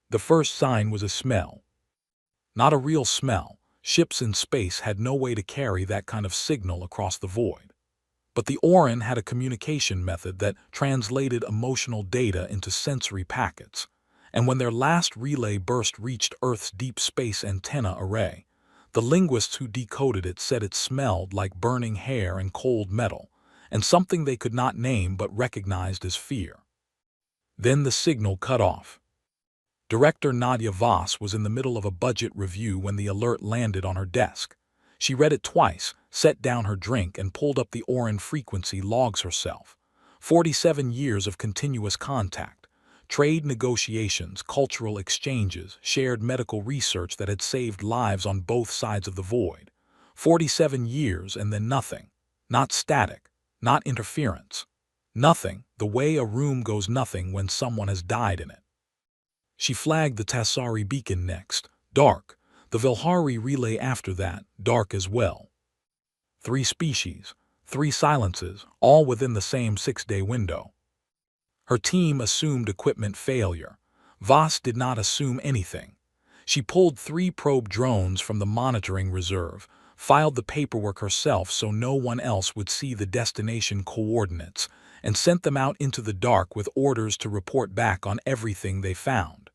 The first sign was a smell. Not a real smell. Ships in space had no way to carry that kind of signal across the void. But the Orin had a communication method that translated emotional data into sensory packets, and when their last relay burst reached Earth's deep space antenna array, the linguists who decoded it said it smelled like burning hair and cold metal, and something they could not name but recognized as fear. Then the signal cut off. Director Nadia Voss was in the middle of a budget review when the alert landed on her desk. She read it twice, set down her drink, and pulled up the Orin frequency logs herself. 47 years of continuous contact, trade negotiations, cultural exchanges, shared medical research that had saved lives on both sides of the void. 47 years and then nothing. Not static, not interference. Nothing, the way a room goes nothing when someone has died in it. She flagged the Tassari beacon next, dark. The Vilhari relay after that, dark as well. 3 species, 3 silences, all within the same 6-day window. Her team assumed equipment failure. Voss did not assume anything. She pulled 3 probe drones from the monitoring reserve, filed the paperwork herself so no one else would see the destination coordinates, and sent them out into the dark with orders to report back on everything they found.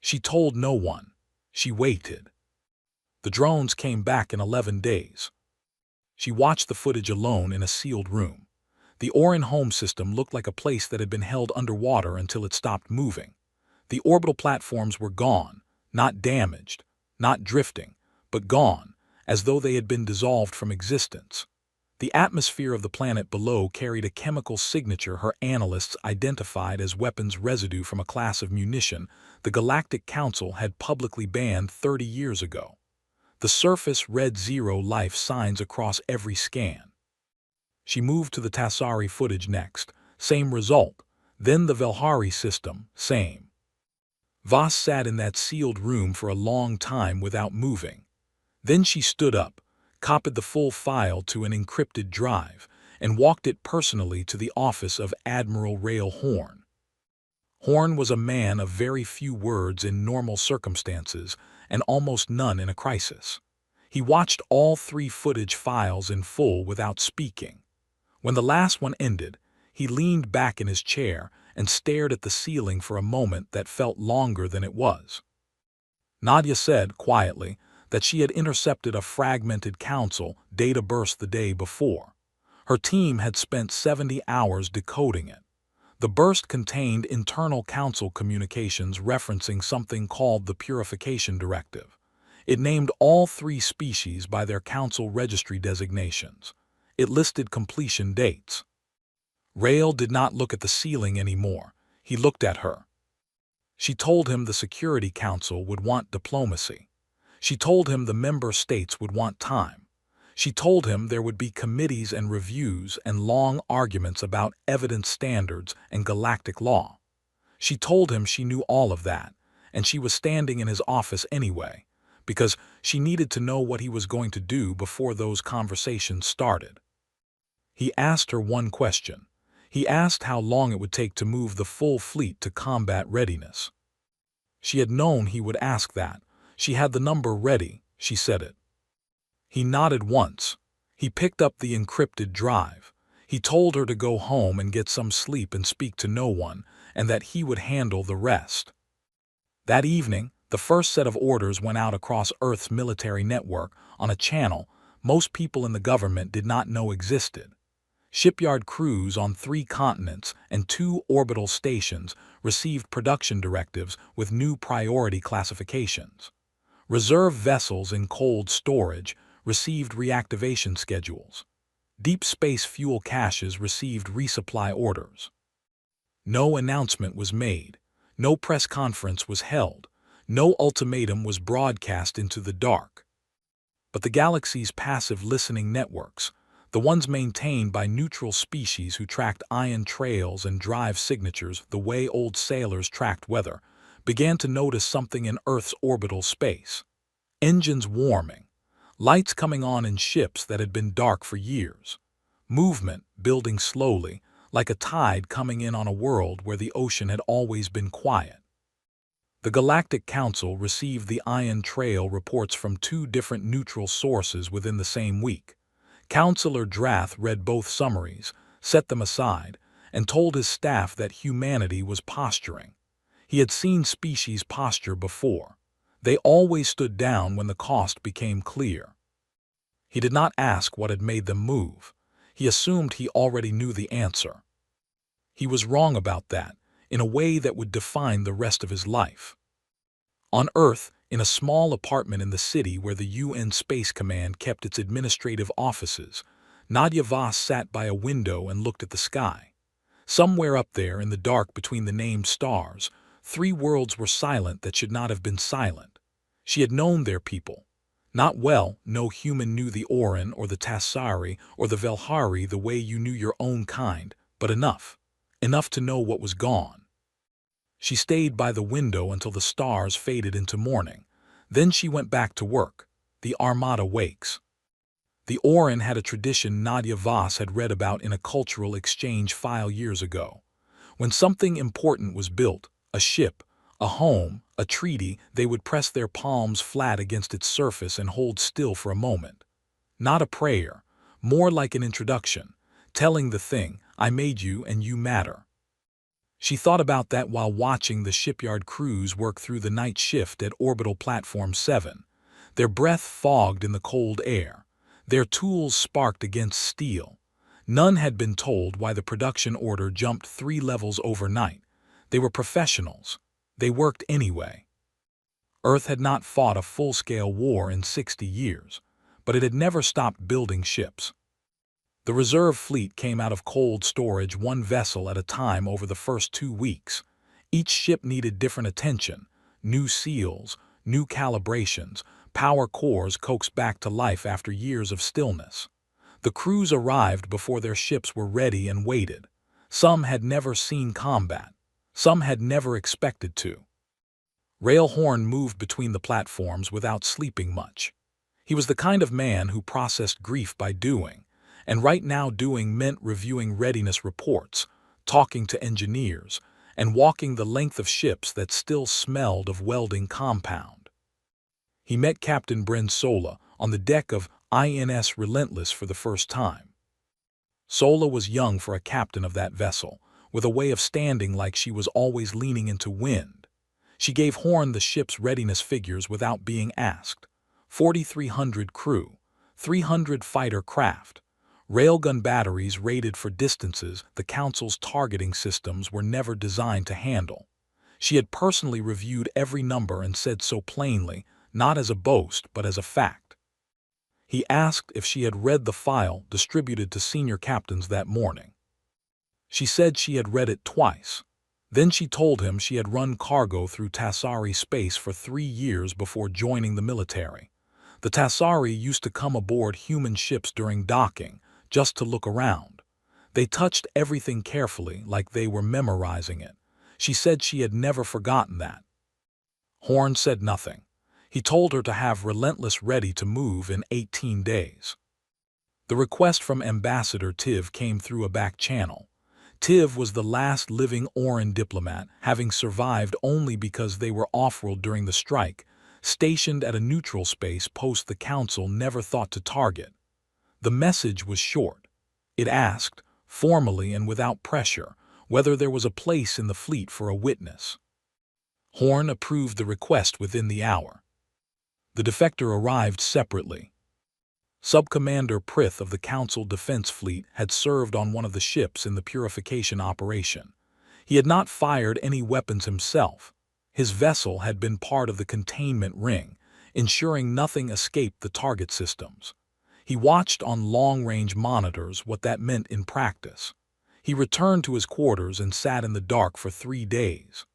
She told no one. She waited. The drones came back in 11 days. She watched the footage alone in a sealed room. The Orin home system looked like a place that had been held underwater until it stopped moving. The orbital platforms were gone, not damaged, not drifting, but gone, as though they had been dissolved from existence. The atmosphere of the planet below carried a chemical signature her analysts identified as weapons residue from a class of munition the Galactic Council had publicly banned 30 years ago. The surface read 0 life signs across every scan. She moved to the Tassari footage next, same result. Then the Vilhari system, same. Voss sat in that sealed room for a long time without moving. Then she stood up, copied the full file to an encrypted drive, and walked it personally to the office of Admiral Rail Horn. Horn was a man of very few words in normal circumstances and almost none in a crisis. He watched all 3 footage files in full without speaking. When the last one ended, he leaned back in his chair and stared at the ceiling for a moment that felt longer than it was. Nadia said, quietly, that she had intercepted a fragmented council data burst the day before. Her team had spent 70 hours decoding it. The burst contained internal council communications referencing something called the Purification Directive. It named all 3 species by their council registry designations. It listed completion dates. Rail did not look at the ceiling anymore. He looked at her. She told him the Security Council would want diplomacy. She told him the member states would want time. She told him there would be committees and reviews and long arguments about evidence standards and galactic law. She told him she knew all of that, and she was standing in his office anyway, because she needed to know what he was going to do before those conversations started. He asked her one question. He asked how long it would take to move the full fleet to combat readiness. She had known he would ask that. She had the number ready, she said it. He nodded once. He picked up the encrypted drive. He told her to go home and get some sleep and speak to no one, and that he would handle the rest. That evening, the first set of orders went out across Earth's military network on a channel most people in the government did not know existed. Shipyard crews on 3 continents and 2 orbital stations received production directives with new priority classifications. Reserve vessels in cold storage received reactivation schedules. Deep space fuel caches received resupply orders. No announcement was made. No press conference was held. No ultimatum was broadcast into the dark. But the galaxy's passive listening networks, the ones maintained by neutral species who tracked ion trails and drive signatures the way old sailors tracked weather, began to notice something in Earth's orbital space. Engines warming. Lights coming on in ships that had been dark for years. Movement building slowly, like a tide coming in on a world where the ocean had always been quiet. The Galactic Council received the Ion Trail reports from two different neutral sources within the same week. Counselor Drath read both summaries, set them aside, and told his staff that humanity was posturing. He had seen species posture before. They always stood down when the cost became clear. He did not ask what had made them move. He assumed he already knew the answer. He was wrong about that, in a way that would define the rest of his life. On Earth, in a small apartment in the city where the UN Space Command kept its administrative offices, Nadia Voss sat by a window and looked at the sky. Somewhere up there, in the dark between the named stars, three worlds were silent that should not have been silent. She had known their people. Not well, no human knew the Orin or the Tassari or the Velhari the way you knew your own kind, but enough. Enough to know what was gone. She stayed by the window until the stars faded into morning. Then she went back to work. The Armada wakes. The Orin had a tradition Nadia Voss had read about in a cultural exchange file years ago. When something important was built, a ship, a home, a treaty, they would press their palms flat against its surface and hold still for a moment. Not a prayer, more like an introduction, telling the thing, I made you and you matter. She thought about that while watching the shipyard crews work through the night shift at Orbital Platform 7. Their breath fogged in the cold air. Their tools sparked against steel. None had been told why the production order jumped 3 levels overnight. They were professionals. They worked anyway. Earth had not fought a full-scale war in 60 years, but it had never stopped building ships. The reserve fleet came out of cold storage 1 vessel at a time over the first 2 weeks. Each ship needed different attention, new seals, new calibrations, power cores coaxed back to life after years of stillness. The crews arrived before their ships were ready and waited. Some had never seen combat. Some had never expected to. Railhorn moved between the platforms without sleeping much. He was the kind of man who processed grief by doing. And right now doing meant reviewing readiness reports, talking to engineers, and walking the length of ships that still smelled of welding compound. He met Captain Bryn Sola on the deck of INS Relentless for the first time. Sola was young for a captain of that vessel, with a way of standing like she was always leaning into wind. She gave Horn the ship's readiness figures without being asked. 4,300 crew, 300 fighter craft, railgun batteries rated for distances the Council's targeting systems were never designed to handle. She had personally reviewed every number and said so plainly, not as a boast but as a fact. He asked if she had read the file distributed to senior captains that morning. She said she had read it twice. Then she told him she had run cargo through Tassari space for 3 years before joining the military. The Tassari used to come aboard human ships during docking, just to look around. They touched everything carefully, like they were memorizing it. She said she had never forgotten that. Horn said nothing. He told her to have Relentless ready to move in 18 days. The request from Ambassador Tiv came through a back channel. Tiv was the last living Orin diplomat, having survived only because they were off-world during the strike, stationed at a neutral space post the Council never thought to target. The message was short. It asked, formally and without pressure, whether there was a place in the fleet for a witness. Horn approved the request within the hour. The defector arrived separately. Subcommander Prith of the Council Defense Fleet had served on one of the ships in the purification operation. He had not fired any weapons himself. His vessel had been part of the containment ring, ensuring nothing escaped the target systems. He watched on long-range monitors what that meant in practice. He returned to his quarters and sat in the dark for 3 days.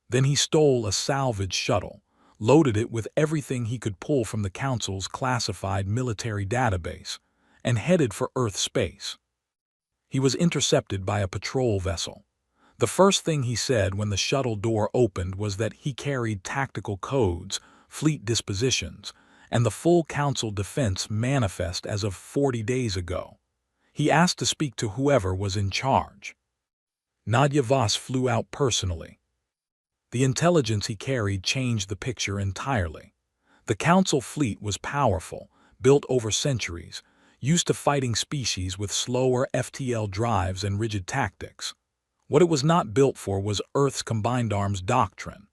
Then he stole a salvage shuttle, loaded it with everything he could pull from the Council's classified military database, and headed for Earth space. He was intercepted by a patrol vessel. The first thing he said when the shuttle door opened was that he carried tactical codes, fleet dispositions, and the full Council defense manifest as of 40 days ago. He asked to speak to whoever was in charge. Nadia Voss flew out personally. The intelligence he carried changed the picture entirely. The Council fleet was powerful, built over centuries, used to fighting species with slower FTL drives and rigid tactics. What it was not built for was Earth's combined arms doctrine,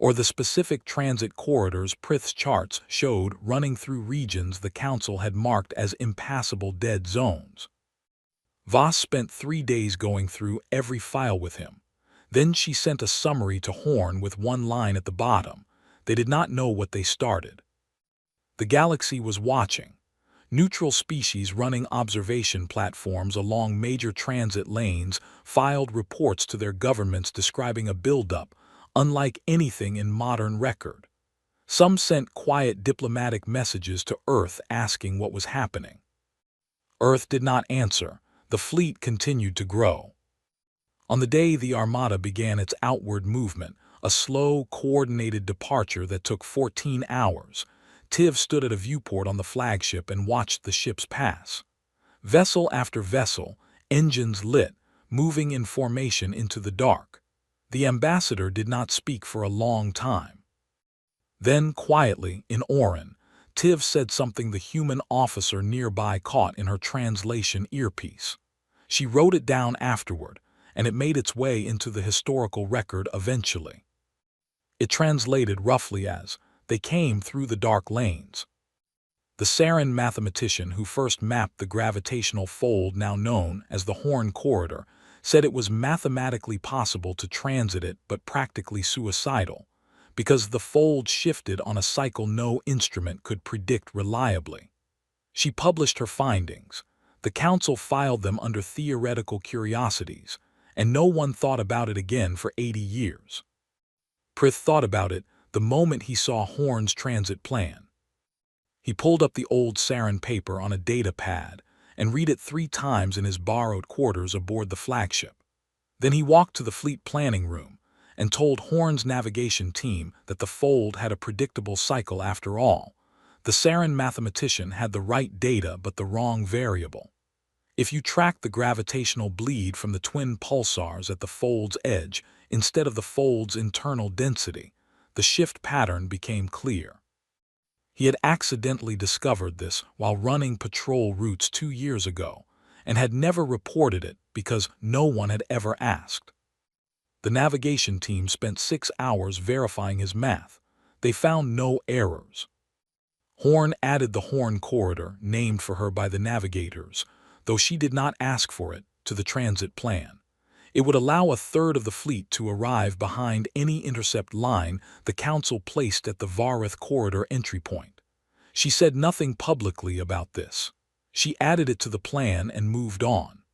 or the specific transit corridors Prith's charts showed running through regions the Council had marked as impassable dead zones. Voss spent 3 days going through every file with him. Then she sent a summary to Horn with one line at the bottom. They did not know what they started. The galaxy was watching. Neutral species running observation platforms along major transit lanes filed reports to their governments describing a buildup unlike anything in modern record. Some sent quiet diplomatic messages to Earth asking what was happening. Earth did not answer. The fleet continued to grow. On the day the Armada began its outward movement, a slow, coordinated departure that took 14 hours, Tiv stood at a viewport on the flagship and watched the ships pass. Vessel after vessel, engines lit, moving in formation into the dark. The ambassador did not speak for a long time. Then, quietly, in Orin, Tiv said something the human officer nearby caught in her translation earpiece. She wrote it down afterward, and it made its way into the historical record eventually. It translated roughly as, "They came through the dark lanes." The Sarin mathematician who first mapped the gravitational fold now known as the Horn Corridor said it was mathematically possible to transit it but practically suicidal, because the fold shifted on a cycle no instrument could predict reliably. She published her findings. The Council filed them under theoretical curiosities, and no one thought about it again for 80 years. Prith thought about it the moment he saw Horn's transit plan. He pulled up the old Sarin paper on a data pad and read it 3 times in his borrowed quarters aboard the flagship. Then he walked to the fleet planning room and told Horn's navigation team that the fold had a predictable cycle after all. The Sarin mathematician had the right data but the wrong variable. If you tracked the gravitational bleed from the twin pulsars at the fold's edge instead of the fold's internal density, the shift pattern became clear. He had accidentally discovered this while running patrol routes 2 years ago and had never reported it because no one had ever asked. The navigation team spent 6 hours verifying his math. They found no errors. Horn added the Horn Corridor, named for her by the navigators, though she did not ask for it, to the transit plan. It would allow a third of the fleet to arrive behind any intercept line the Council placed at the Varith Corridor entry point. She said nothing publicly about this. She added it to the plan and moved on.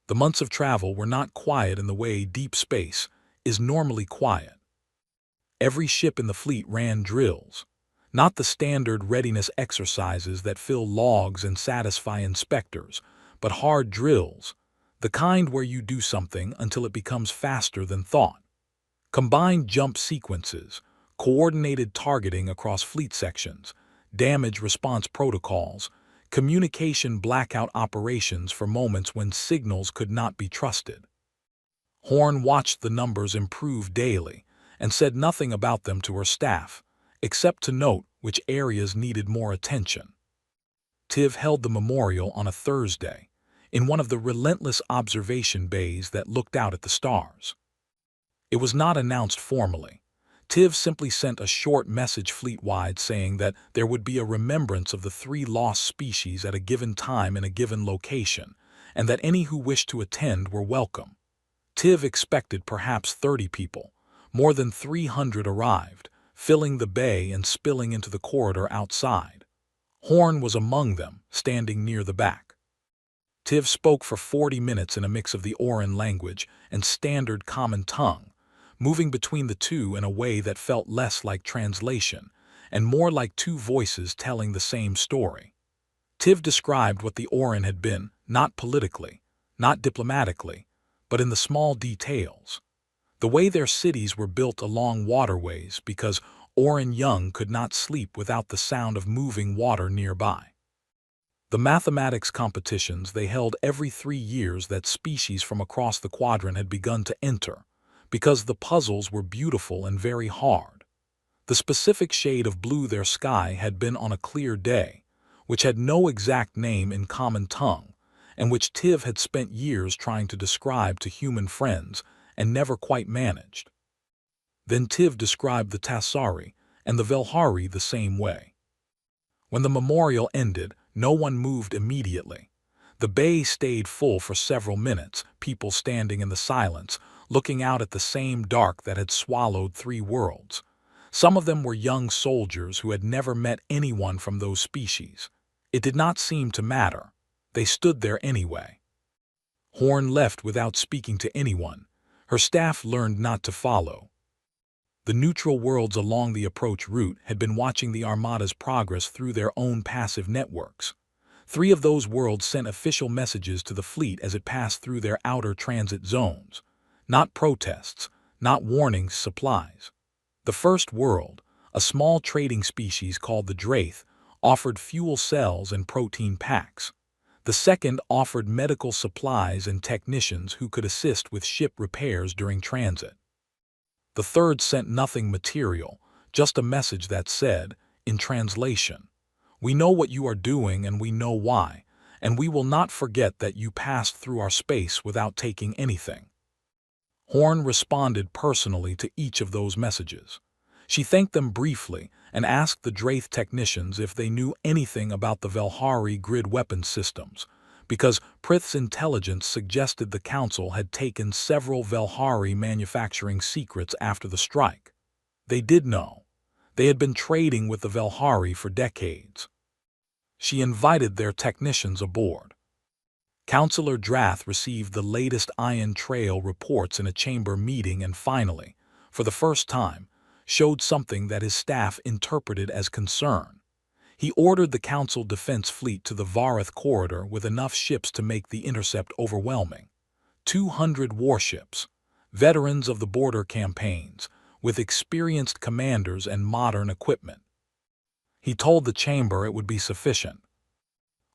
The months of travel were not quiet in the way deep space is normally quiet. Every ship in the fleet ran drills, not the standard readiness exercises that fill logs and satisfy inspectors, but hard drills, the kind where you do something until it becomes faster than thought. Combined jump sequences, coordinated targeting across fleet sections, damage response protocols, communication blackout operations for moments when signals could not be trusted. Horn watched the numbers improve daily and said nothing about them to her staff, except to note which areas needed more attention. Tiv held the memorial on a Thursday, in one of the relentless observation bays that looked out at the stars. It was not announced formally. Tiv simply sent a short message fleet-wide saying that there would be a remembrance of the 3 lost species at a given time in a given location, and that any who wished to attend were welcome. Tiv expected perhaps 30 people. More than 300 arrived, filling the bay and spilling into the corridor outside. Horn was among them, standing near the back. Tiv spoke for 40 minutes in a mix of the Orin language and standard common tongue, moving between the two in a way that felt less like translation and more like 2 voices telling the same story. Tiv described what the Orin had been, not politically, not diplomatically, but in the small details. The way their cities were built along waterways because Orin Young could not sleep without the sound of moving water nearby. The mathematics competitions they held every 3 years that species from across the quadrant had begun to enter, because the puzzles were beautiful and very hard. The specific shade of blue their sky had been on a clear day, which had no exact name in common tongue, and which Tiv had spent years trying to describe to human friends and never quite managed. Then Tiv described the Tassari and the Velhari the same way. When the memorial ended, no one moved immediately. The bay stayed full for several minutes, people standing in the silence, looking out at the same dark that had swallowed 3 worlds. Some of them were young soldiers who had never met anyone from those species. It did not seem to matter. They stood there anyway. Horn left without speaking to anyone. Her staff learned not to follow. The neutral worlds along the approach route had been watching the Armada's progress through their own passive networks. 3 of those worlds sent official messages to the fleet as it passed through their outer transit zones. Not protests, not warnings, supplies. The first world, a small trading species called the Draith, offered fuel cells and protein packs. The second offered medical supplies and technicians who could assist with ship repairs during transit. The third sent nothing material, just a message that said, in translation, "We know what you are doing and we know why, and we will not forget that you passed through our space without taking anything." Horn responded personally to each of those messages. She thanked them briefly and asked the Draith technicians if they knew anything about the Velhari grid weapon systems, because Prith's intelligence suggested the Council had taken several Velhari manufacturing secrets after the strike. They did know. They had been trading with the Velhari for decades. She invited their technicians aboard. Councillor Drath received the latest Iron Trail reports in a chamber meeting and finally, for the first time, showed something that his staff interpreted as concern. He ordered the Council Defense Fleet to the Vareth corridor with enough ships to make the intercept overwhelming. 200 warships, veterans of the border campaigns, with experienced commanders and modern equipment. He told the chamber it would be sufficient.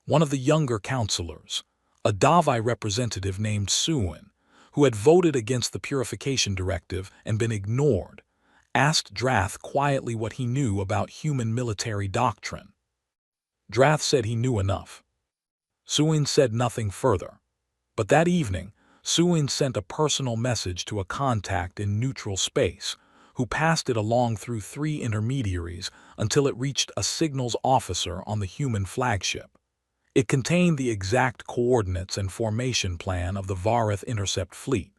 One of the younger councillors, a Davai representative named Suin, who had voted against the Purification Directive and been ignored, asked Drath quietly what he knew about human military doctrine. Drath said he knew enough. Suin said nothing further. But that evening, Suin sent a personal message to a contact in neutral space, who passed it along through 3 intermediaries until it reached a signals officer on the human flagship. It contained the exact coordinates and formation plan of the Vareth intercept fleet.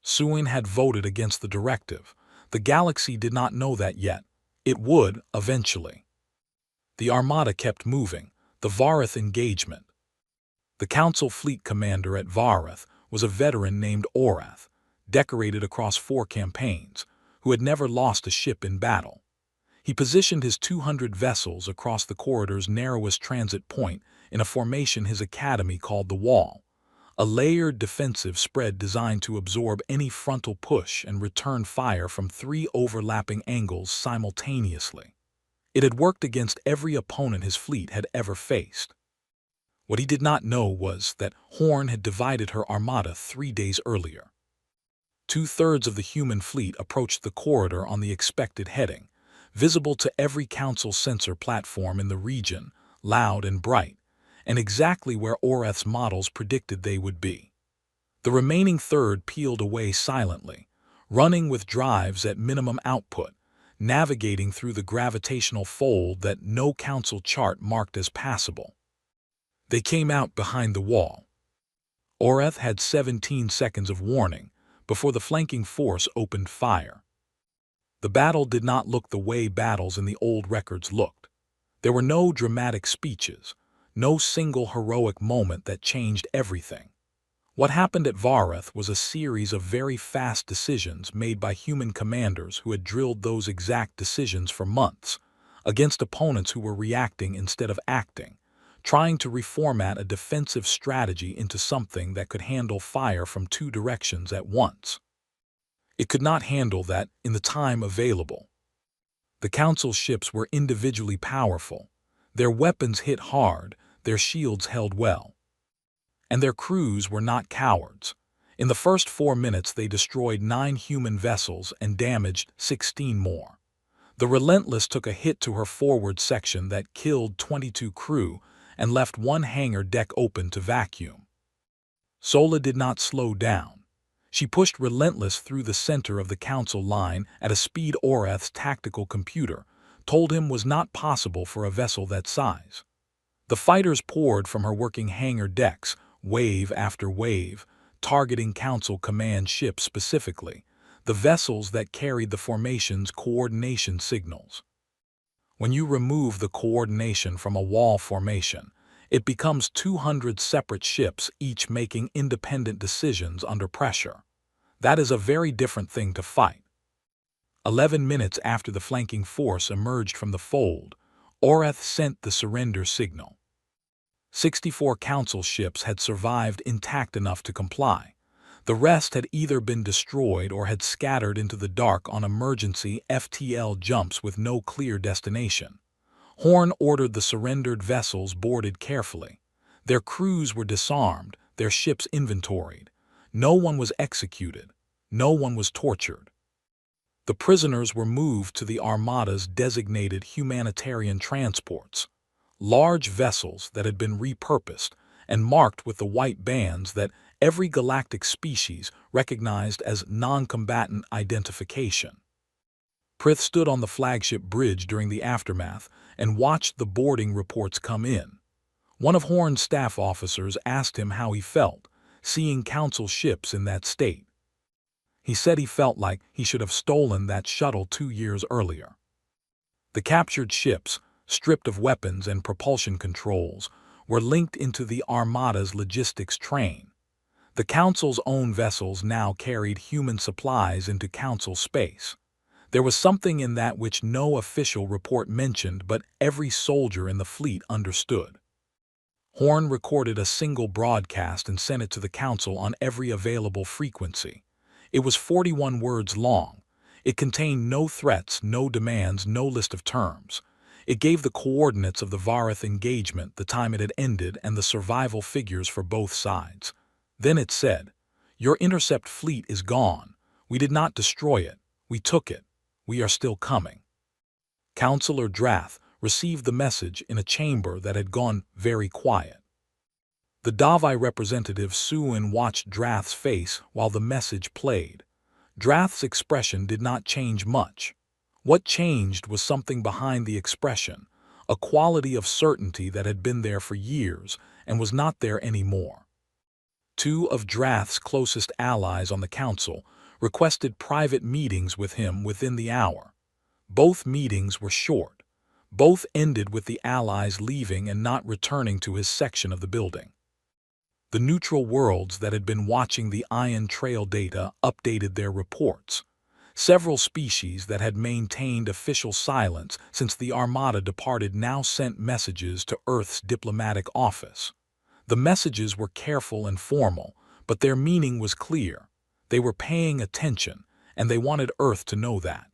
Suin had voted against the directive. The galaxy did not know that yet. It would, eventually. The Armada kept moving, the Vareth engagement. The Council fleet commander at Vareth was a veteran named Orath, decorated across 4 campaigns, who had never lost a ship in battle. He positioned his 200 vessels across the corridor's narrowest transit point in a formation his academy called the Wall, a layered defensive spread designed to absorb any frontal push and return fire from 3 overlapping angles simultaneously. It had worked against every opponent his fleet had ever faced. What he did not know was that Horn had divided her armada 3 days earlier. 2/3 of the human fleet approached the corridor on the expected heading, visible to every council sensor platform in the region, loud and bright, and exactly where Orath's models predicted they would be. The remaining third peeled away silently, running with drives at minimum output, navigating through the gravitational fold that no council chart marked as passable. They came out behind the wall. Orath had 17 seconds of warning before the flanking force opened fire. The battle did not look the way battles in the old records looked. There were no dramatic speeches, no single heroic moment that changed everything. What happened at Vareth was a series of very fast decisions made by human commanders who had drilled those exact decisions for months, against opponents who were reacting instead of acting, trying to reformat a defensive strategy into something that could handle fire from 2 directions at once. It could not handle that in the time available. The Council ships were individually powerful. Their weapons hit hard, their shields held well. And their crews were not cowards. In the first 4 minutes, they destroyed 9 human vessels and damaged 16 more. The Relentless took a hit to her forward section that killed 22 crew and left one hangar deck open to vacuum. Sola did not slow down. She pushed Relentless through the center of the Council line at a speed Oreth's tactical computer told him was not possible for a vessel that size. The fighters poured from her working hangar decks, wave after wave, targeting Council command ships specifically, the vessels that carried the formation's coordination signals. When you remove the coordination from a wall formation, it becomes 200 separate ships, each making independent decisions under pressure. That is a very different thing to fight. 11 minutes after the flanking force emerged from the fold, Oreth sent the surrender signal. 64 Council ships had survived intact enough to comply. The rest had either been destroyed or had scattered into the dark on emergency FTL jumps with no clear destination. Horn ordered the surrendered vessels boarded carefully. Their crews were disarmed, their ships inventoried. No one was executed. No one was tortured. The prisoners were moved to the Armada's designated humanitarian transports, large vessels that had been repurposed and marked with the white bands that every galactic species recognized as non-combatant identification. Prith stood on the flagship bridge during the aftermath and watched the boarding reports come in. One of Horn's staff officers asked him how he felt, seeing Council ships in that state. He said he felt like he should have stolen that shuttle 2 years earlier. The captured ships, stripped of weapons and propulsion controls, were linked into the Armada's logistics train. The Council's own vessels now carried human supplies into Council space. There was something in that which no official report mentioned, but every soldier in the fleet understood. Horn recorded a single broadcast and sent it to the Council on every available frequency. It was 41 words long. It contained no threats, no demands, no list of terms. It gave the coordinates of the Vareth engagement, the time it had ended, and the survival figures for both sides. Then it said, "Your intercept fleet is gone. We did not destroy it. We took it. We are still coming." Counselor Drath received the message in a chamber that had gone very quiet. The Davai representative Suin watched Drath's face while the message played. Drath's expression did not change much. What changed was something behind the expression, a quality of certainty that had been there for years and was not there anymore. 2 of Drath's closest allies on the Council requested private meetings with him within the hour. Both meetings were short. Both ended with the allies leaving and not returning to his section of the building. The neutral worlds that had been watching the Ion Trail data updated their reports. Several species that had maintained official silence since the Armada departed now sent messages to Earth's diplomatic office. The messages were careful and formal, but their meaning was clear. They were paying attention, and they wanted Earth to know that.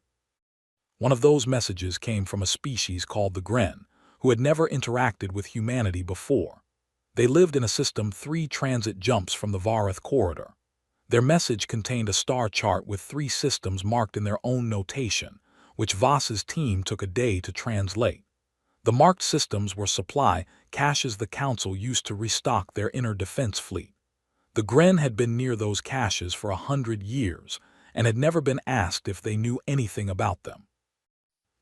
One of those messages came from a species called the Gren, who had never interacted with humanity before. They lived in a system 3 transit jumps from the Vareth corridor. Their message contained a star chart with 3 systems marked in their own notation, which Voss's team took a day to translate. The marked systems were supply caches the Council used to restock their inner defense fleet. The Gren had been near those caches for 100 years and had never been asked if they knew anything about them.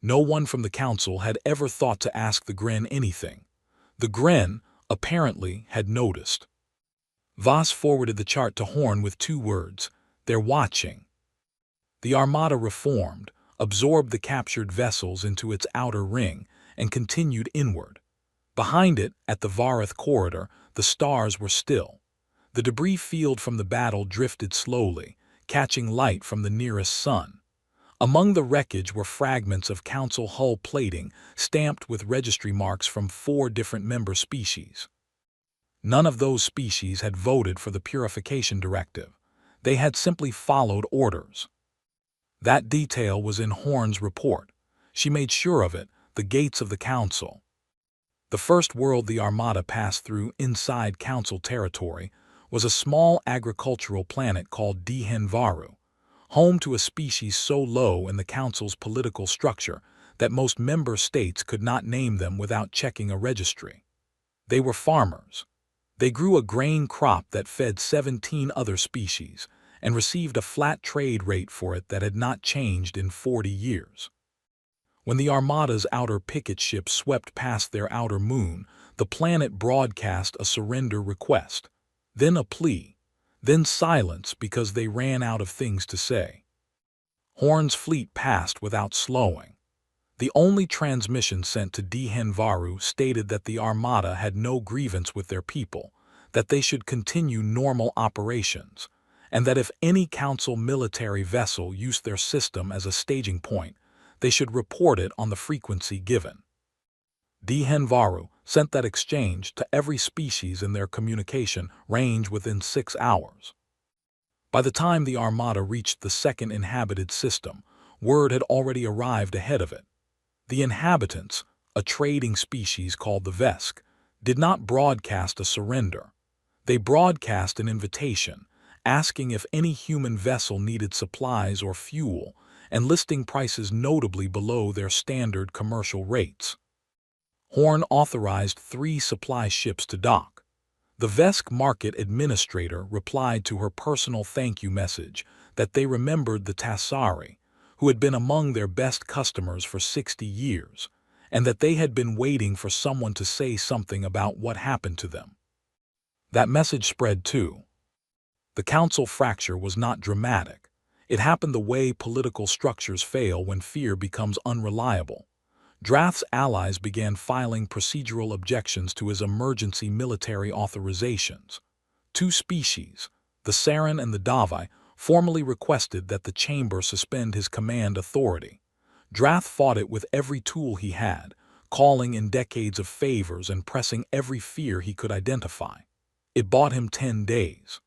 No one from the Council had ever thought to ask the Gren anything. The Gren, apparently, had noticed. Voss forwarded the chart to Horn with 2 words: "They're watching." The Armada reformed, absorbed the captured vessels into its outer ring, and continued inward. Behind it, at the Vareth corridor, the stars were still. The debris field from the battle drifted slowly, catching light from the nearest sun. Among the wreckage were fragments of Council hull plating stamped with registry marks from 4 different member species. None of those species had voted for the Purification Directive. They had simply followed orders. That detail was in Horn's report. She made sure of it, the gates of the Council. The first world the Armada passed through inside Council territory was a small agricultural planet called Dihenvaru, home to a species so low in the Council's political structure that most member states could not name them without checking a registry. They were farmers. They grew a grain crop that fed 17 other species and received a flat trade rate for it that had not changed in 40 years. When the Armada's outer picket ship swept past their outer moon, the planet broadcast a surrender request, then a plea, then silence because they ran out of things to say. Horn's fleet passed without slowing. The only transmission sent to Dihenvaru stated that the Armada had no grievance with their people, that they should continue normal operations, and that if any Council military vessel used their system as a staging point, they should report it on the frequency given. Dihenvaru sent that exchange to every species in their communication range within 6 hours. By the time the Armada reached the second inhabited system, word had already arrived ahead of it. The inhabitants, a trading species called the Vesk, did not broadcast a surrender. They broadcast an invitation, asking if any human vessel needed supplies or fuel, and listing prices notably below their standard commercial rates. Horn authorized 3 supply ships to dock. The Vesk market administrator replied to her personal thank you message that they remembered the Tassari, who had been among their best customers for 60 years, and that they had been waiting for someone to say something about what happened to them. That message spread too. The Council fracture was not dramatic. It happened the way political structures fail when fear becomes unreliable. Drath's allies began filing procedural objections to his emergency military authorizations. 2 species, the Sarin and the Davai, formally requested that the chamber suspend his command authority. Drath fought it with every tool he had, calling in decades of favors and pressing every fear he could identify. It bought him 10 days.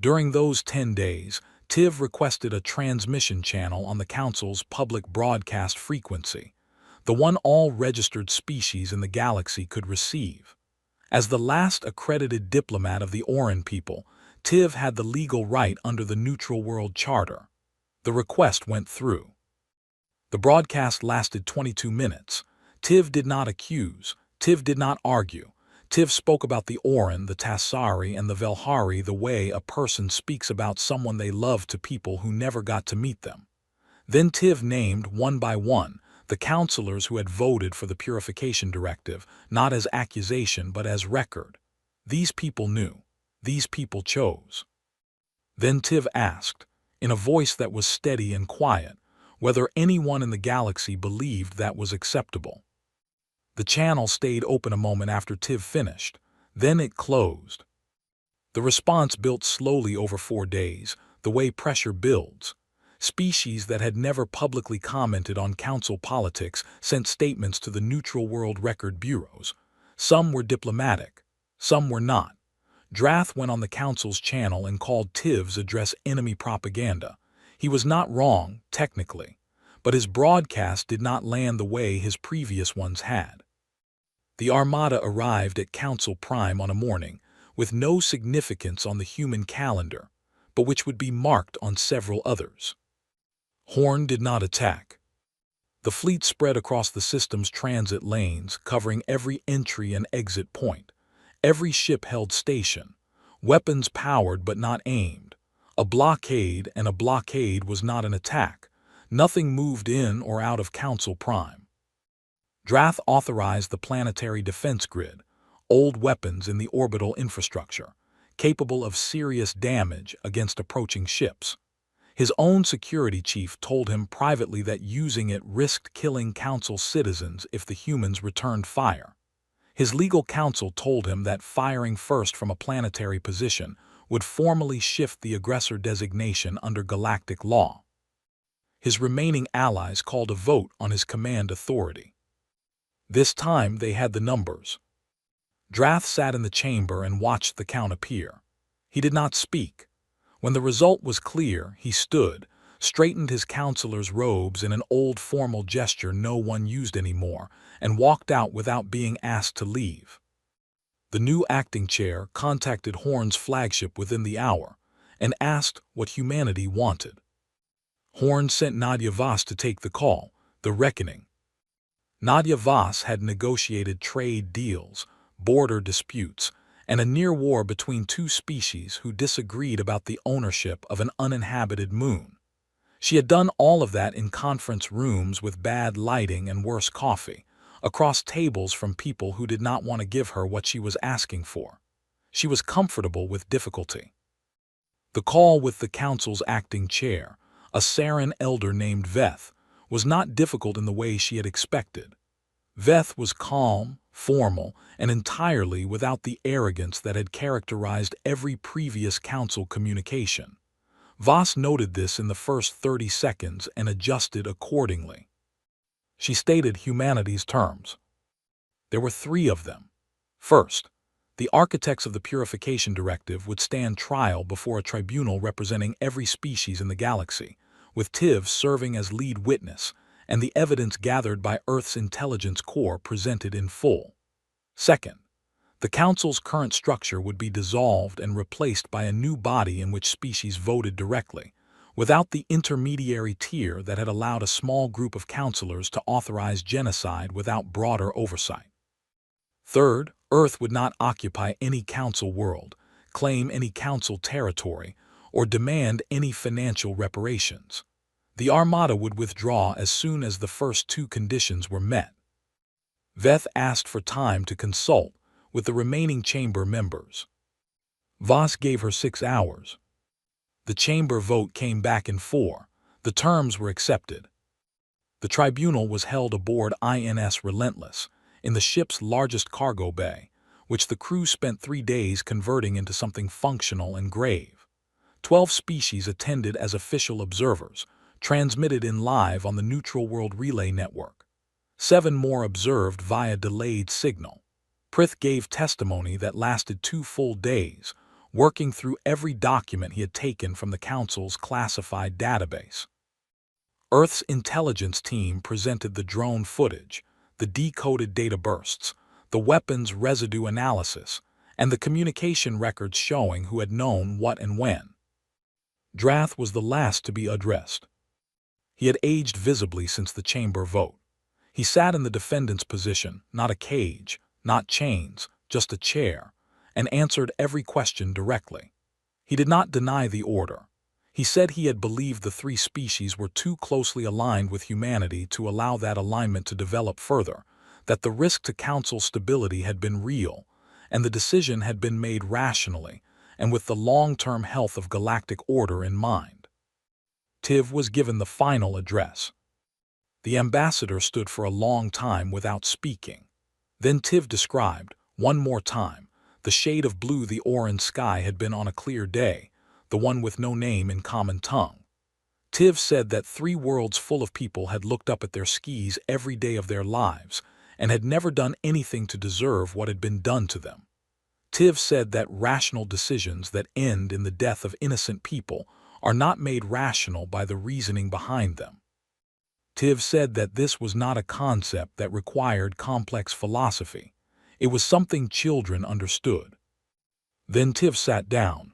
During those 10 days, Tiv requested a transmission channel on the Council's public broadcast frequency, the one all registered species in the galaxy could receive. As the last accredited diplomat of the Orin people, Tiv had the legal right under the Neutral World Charter. The request went through. The broadcast lasted 22 minutes. Tiv did not accuse. Tiv did not argue. Tiv spoke about the Orin, the Tassari, and the Velhari the way a person speaks about someone they love to people who never got to meet them. Then Tiv named, one by one, the counselors who had voted for the Purification Directive, not as accusation but as record. These people knew. These people chose. Then Tiv asked, in a voice that was steady and quiet, whether anyone in the galaxy believed that was acceptable. The channel stayed open a moment after Tiv finished. Then it closed. The response built slowly over 4 days, the way pressure builds. Species that had never publicly commented on Council politics sent statements to the Neutral World Record Bureaus. Some were diplomatic, some were not. Drath went on the Council's channel and called Tiv's address enemy propaganda. He was not wrong, technically, but his broadcast did not land the way his previous ones had. The Armada arrived at Council Prime on a morning, with no significance on the human calendar, but which would be marked on several others. Horn did not attack. The fleet spread across the system's transit lanes, covering every entry and exit point. Every ship held station, weapons powered but not aimed. A blockade was not an attack. Nothing moved in or out of Council Prime. Drath authorized the planetary defense grid, old weapons in the orbital infrastructure, capable of serious damage against approaching ships. His own security chief told him privately that using it risked killing Council citizens if the humans returned fire. His legal counsel told him that firing first from a planetary position would formally shift the aggressor designation under galactic law. His remaining allies called a vote on his command authority. This time they had the numbers. Drath sat in the chamber and watched the count appear. He did not speak. When the result was clear, he stood, straightened his counselor's robes in an old formal gesture no one used anymore, and walked out without being asked to leave. The new acting chair contacted Horn's flagship within the hour and asked what humanity wanted. Horn sent Nadia Voss to take the call, the reckoning. Nadia Voss had negotiated trade deals, border disputes, and a near war between two species who disagreed about the ownership of an uninhabited moon. She had done all of that in conference rooms with bad lighting and worse coffee, across tables from people who did not want to give her what she was asking for. She was comfortable with difficulty. The call with the council's acting chair, a Saran elder named Veth, was not difficult in the way she had expected. Veth was calm, formal, and entirely without the arrogance that had characterized every previous council communication. Voss noted this in the first 30 seconds and adjusted accordingly. She stated humanity's terms. There were 3 of them. First, the architects of the Purification Directive would stand trial before a tribunal representing every species in the galaxy, with Tiv serving as lead witness, and the evidence gathered by Earth's Intelligence Corps presented in full. Second, the Council's current structure would be dissolved and replaced by a new body in which species voted directly, without the intermediary tier that had allowed a small group of counselors to authorize genocide without broader oversight. Third, Earth would not occupy any Council world, claim any Council territory, or demand any financial reparations. The Armada would withdraw as soon as the first 2 conditions were met. Veth asked for time to consult with the remaining chamber members. Voss gave her 6 hours. The chamber vote came back in 4. The terms were accepted. The tribunal was held aboard INS Relentless, in the ship's largest cargo bay, which the crew spent 3 days converting into something functional and grave. 12 species attended as official observers, transmitted in live on the Neutral World Relay Network. 7 more observed via delayed signal. Prith gave testimony that lasted 2 full days, working through every document he had taken from the Council's classified database. Earth's intelligence team presented the drone footage, the decoded data bursts, the weapons residue analysis, and the communication records showing who had known what and when. Drath was the last to be addressed. He had aged visibly since the chamber vote. He sat in the defendant's position, not a cage, not chains, just a chair, and answered every question directly. He did not deny the order. He said he had believed the 3 species were too closely aligned with humanity to allow that alignment to develop further, that the risk to Council stability had been real, and the decision had been made rationally and with the long-term health of galactic order in mind. Tiv was given the final address. The ambassador stood for a long time without speaking. Then Tiv described, one more time, the shade of blue the orange sky had been on a clear day, the one with no name in common tongue. Tiv said that 3 worlds full of people had looked up at their skis every day of their lives and had never done anything to deserve what had been done to them. Tiv said that rational decisions that end in the death of innocent people are not made rational by the reasoning behind them. Tiv said that this was not a concept that required complex philosophy. It was something children understood. Then Tiv sat down.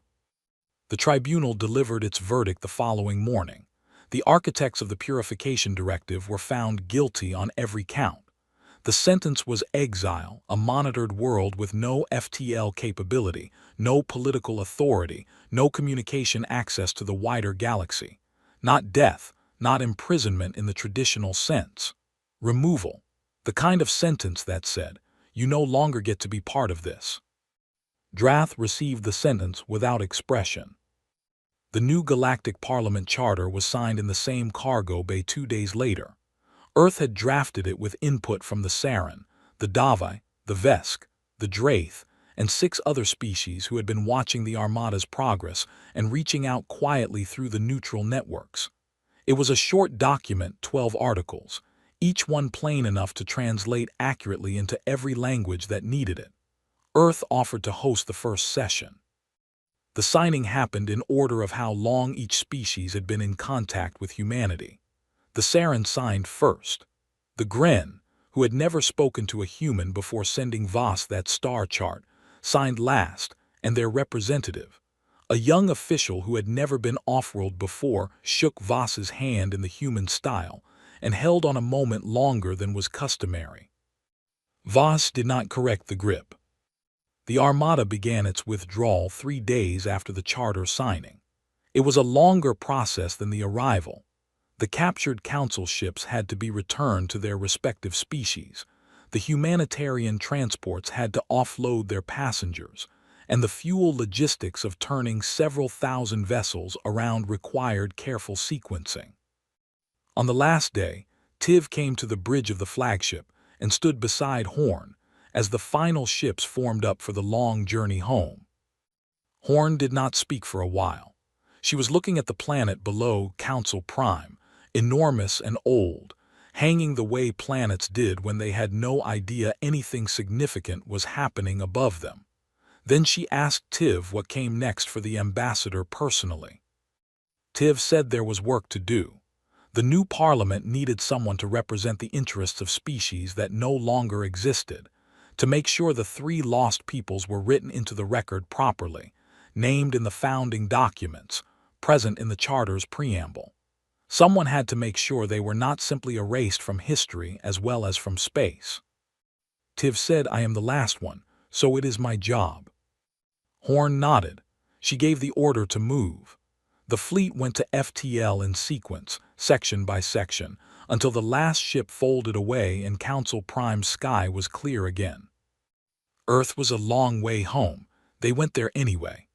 The tribunal delivered its verdict the following morning. The architects of the Purification Directive were found guilty on every count. The sentence was exile, a monitored world with no FTL capability, no political authority, no communication access to the wider galaxy. Not death, not imprisonment in the traditional sense. Removal. The kind of sentence that said, you no longer get to be part of this. Drath received the sentence without expression. The new Galactic Parliament Charter was signed in the same cargo bay 2 days later. Earth had drafted it with input from the Saran, the Davi, the Vesk, the Draith, and 6 other species who had been watching the Armada's progress and reaching out quietly through the neutral networks. It was a short document, 12 articles, each one plain enough to translate accurately into every language that needed it. Earth offered to host the first session. The signing happened in order of how long each species had been in contact with humanity. The Saran signed first. The Gren, who had never spoken to a human before sending Voss that star chart, signed last, and their representative, a young official who had never been off-world before, shook Voss's hand in the human style and held on a moment longer than was customary. Voss did not correct the grip. The Armada began its withdrawal 3 days after the charter signing. It was a longer process than the arrival. The captured council ships had to be returned to their respective species. The humanitarian transports had to offload their passengers, and the fuel logistics of turning several thousand vessels around required careful sequencing. On the last day, Tiv came to the bridge of the flagship and stood beside Horn as the final ships formed up for the long journey home. Horn did not speak for a while. She was looking at the planet below Council Prime, enormous and old, hanging the way planets did when they had no idea anything significant was happening above them. Then she asked Tiv what came next for the ambassador personally. Tiv said there was work to do. The new parliament needed someone to represent the interests of species that no longer existed, to make sure the 3 lost peoples were written into the record properly, named in the founding documents, present in the Charter's preamble. Someone had to make sure they were not simply erased from history as well as from space. Tiv said, "I am the last one, so it is my job." Horn nodded. She gave the order to move. The fleet went to FTL in sequence, section by section, until the last ship folded away and Council Prime's sky was clear again. Earth was a long way home. They went there anyway.